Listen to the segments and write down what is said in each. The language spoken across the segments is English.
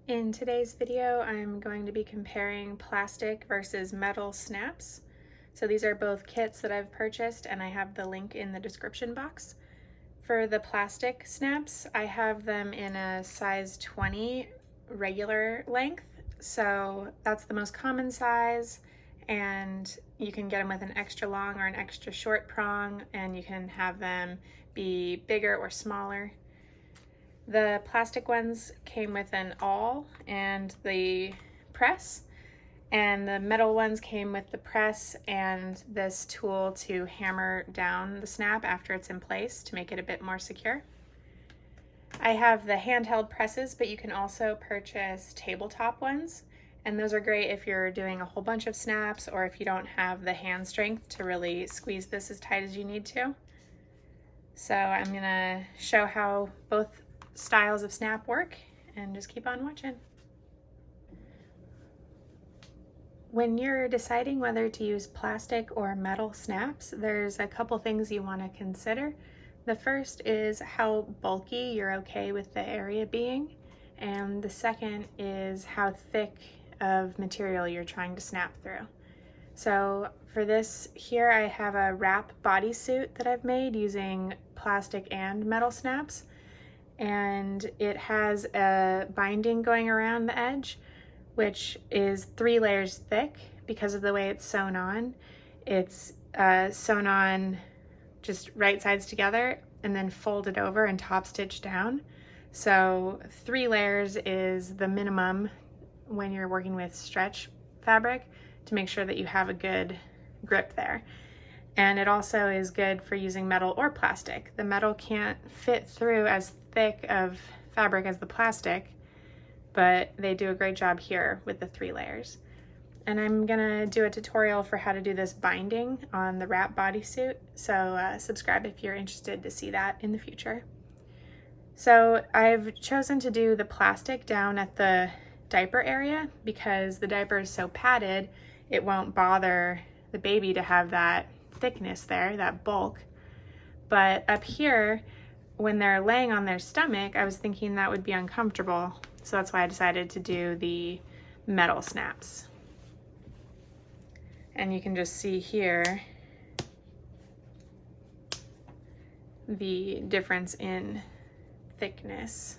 In today's video, I'm going to be comparing plastic versus metal snaps. So these are both kits that I've purchased and I have the link in the description box. For the plastic snaps, I have them in a size 20 regular length. So that's the most common size, and you can get them with an extra long or an extra short prong, and you can have them be bigger or smaller. The plastic ones came with an awl and the press, and the metal ones came with the press and this tool to hammer down the snap after it's in place to make it a bit more secure. I have the handheld presses, but you can also purchase tabletop ones, and those are great if you're doing a whole bunch of snaps or if you don't have the hand strength to really squeeze this as tight as you need to. So I'm gonna show how both styles of snap work and just keep on watching. When you're deciding whether to use plastic or metal snaps, there's a couple things you want to consider. The first is how bulky you're okay with the area being, and the second is how thick of material you're trying to snap through. So for this here, I have a wrap bodysuit that I've made using plastic and metal snaps, and it has a binding going around the edge, which is 3 layers thick because of the way it's sewn on. It's sewn on just right sides together and then folded over and top stitched down. So 3 layers is the minimum when you're working with stretch fabric to make sure that you have a good grip there. And it also is good for using metal or plastic. The metal can't fit through as thick of fabric as the plastic, but they do a great job here with the 3 layers. And I'm gonna do a tutorial for how to do this binding on the wrap bodysuit, so subscribe if you're interested to see that in the future. So I've chosen to do the plastic down at the diaper area because the diaper is so padded, it won't bother the baby to have that thickness there, that bulk. But up here, when they're laying on their stomach, I was thinking that would be uncomfortable. So that's why I decided to do the metal snaps. And you can just see here the difference in thickness.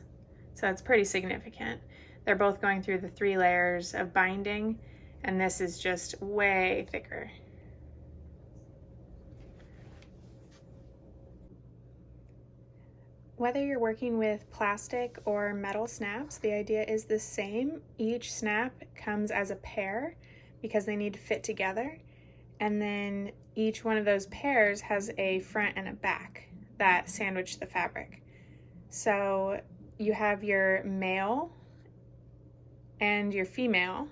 So it's pretty significant. They're both going through the 3 layers of binding, and this is just way thicker. Whether you're working with plastic or metal snaps, the idea is the same. Each snap comes as a pair because they need to fit together, and then each one of those pairs has a front and a back that sandwich the fabric. So you have your male and your female,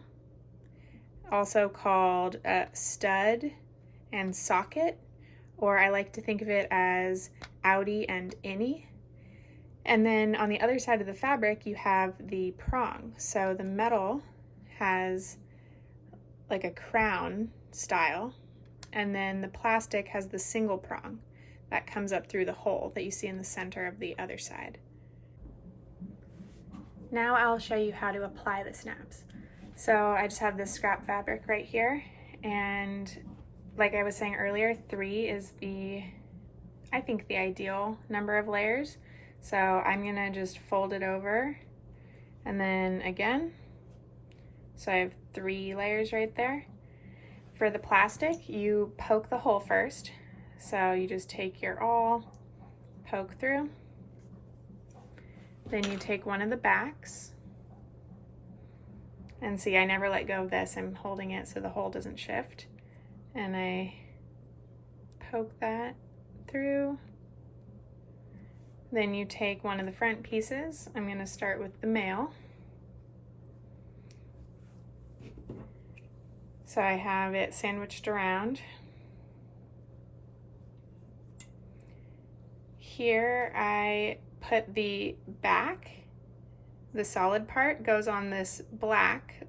also called a stud and socket, or I like to think of it as outie and innie. And then on the other side of the fabric, you have the prong. So the metal has like a crown style, and then the plastic has the single prong that comes up through the hole that you see in the center of the other side. Now I'll show you how to apply the snaps. So I just have this scrap fabric right here, and like I was saying earlier, 3 is I think the ideal number of layers. So I'm gonna just fold it over and then again. So I have 3 layers right there. For the plastic, you poke the hole first. So you just take your awl, poke through. Then you take one of the backs. And see, I never let go of this. I'm holding it so the hole doesn't shift. And I poke that through. Then you take one of the front pieces. I'm going to start with the male. So I have it sandwiched around. Here I put the back, the solid part goes on this black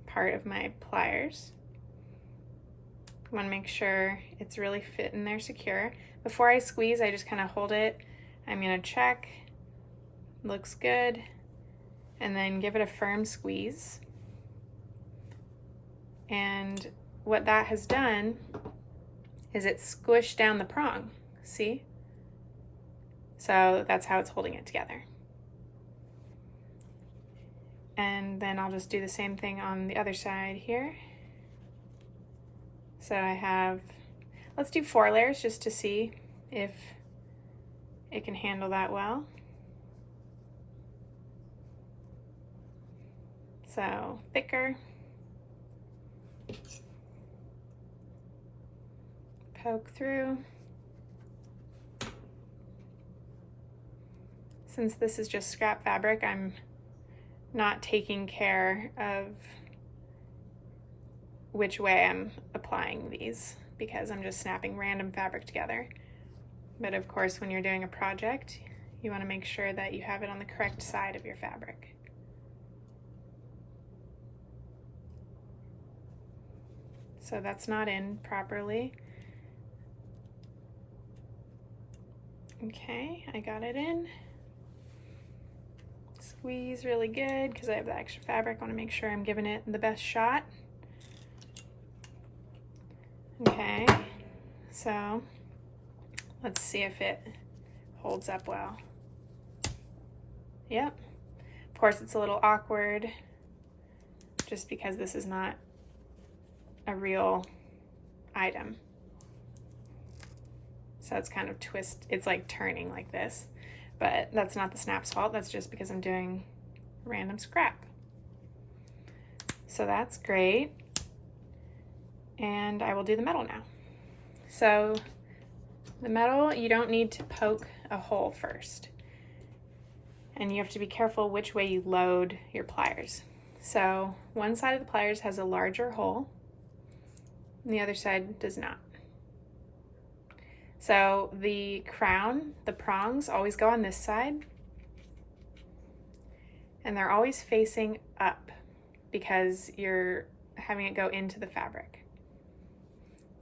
part of my pliers. I want to make sure it's really fit in there secure. Before I squeeze, I just kind of hold it. I'm gonna check, looks good. and then give it a firm squeeze. And what that has done is it squished down the prong, see? So that's how it's holding it together. And then I'll just do the same thing on the other side here. So I have, let's do 4 layers just to see if it can handle that well. So thicker. Poke through. Since this is just scrap fabric, I'm not taking care of which way I'm applying these because I'm just snapping random fabric together. But of course, when you're doing a project, you want to make sure that you have it on the correct side of your fabric. So that's not in properly. Okay, I got it in. Squeeze really good because I have the extra fabric. I want to make sure I'm giving it the best shot. Okay, so let's see if it holds up well. Yep. Of course, it's a little awkward just because this is not a real item. So it's kind of it's like turning like this, but that's not the snap's fault. That's just because I'm doing random scrap. So that's great. And I will do the metal now. So the metal, you don't need to poke a hole first. And you have to be careful which way you load your pliers. So one side of the pliers has a larger hole, and the other side does not. So the crown, the prongs, always go on this side, and they're always facing up because you're having it go into the fabric.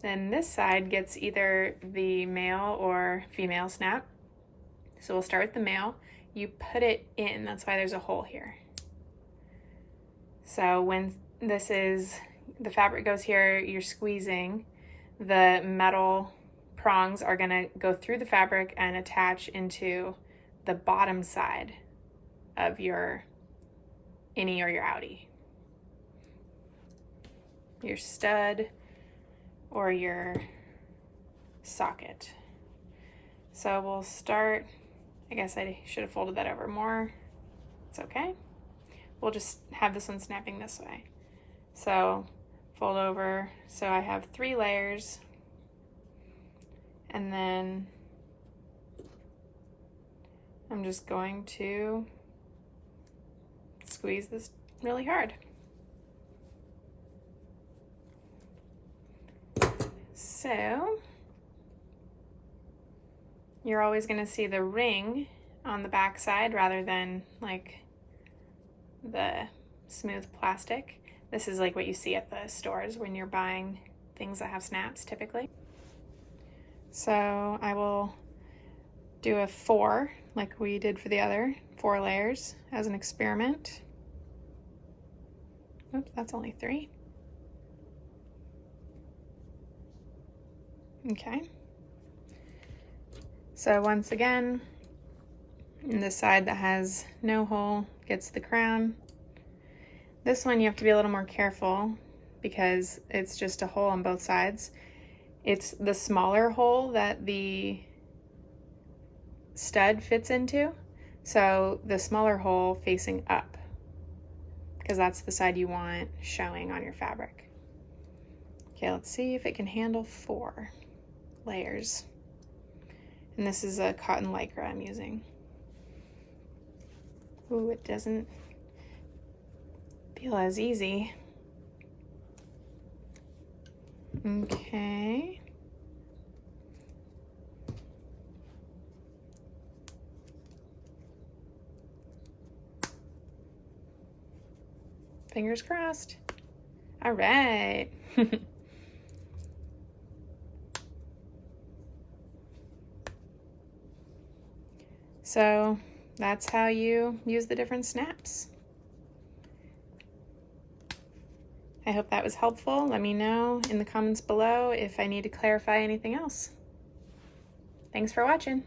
Then this side gets either the male or female snap. So we'll start with the male. You put it in, that's why there's a hole here. So when the fabric goes here, you're squeezing, the metal prongs are gonna go through the fabric and attach into the bottom side of your innie or your outie. Your stud or your socket. So we'll start, I guess I should have folded that over more. It's okay. We'll just have this one snapping this way. So fold over, so I have 3 layers. And then I'm just going to squeeze this really hard. So you're always going to see the ring on the back side rather than like the smooth plastic. This is like what you see at the stores when you're buying things that have snaps typically. So I will do a 4 like we did for the other 4 layers as an experiment. Oops, that's only 3. Okay. So once again, the side that has no hole gets the crown. This one you have to be a little more careful because it's just a hole on both sides. It's the smaller hole that the stud fits into. So the smaller hole facing up, because that's the side you want showing on your fabric. Okay, let's see if it can handle 4 layers. And this is a cotton lycra I'm using. Ooh, it doesn't feel as easy. Okay. Fingers crossed. All right. So that's how you use the different snaps. I hope that was helpful. Let me know in the comments below if I need to clarify anything else. Thanks for watching.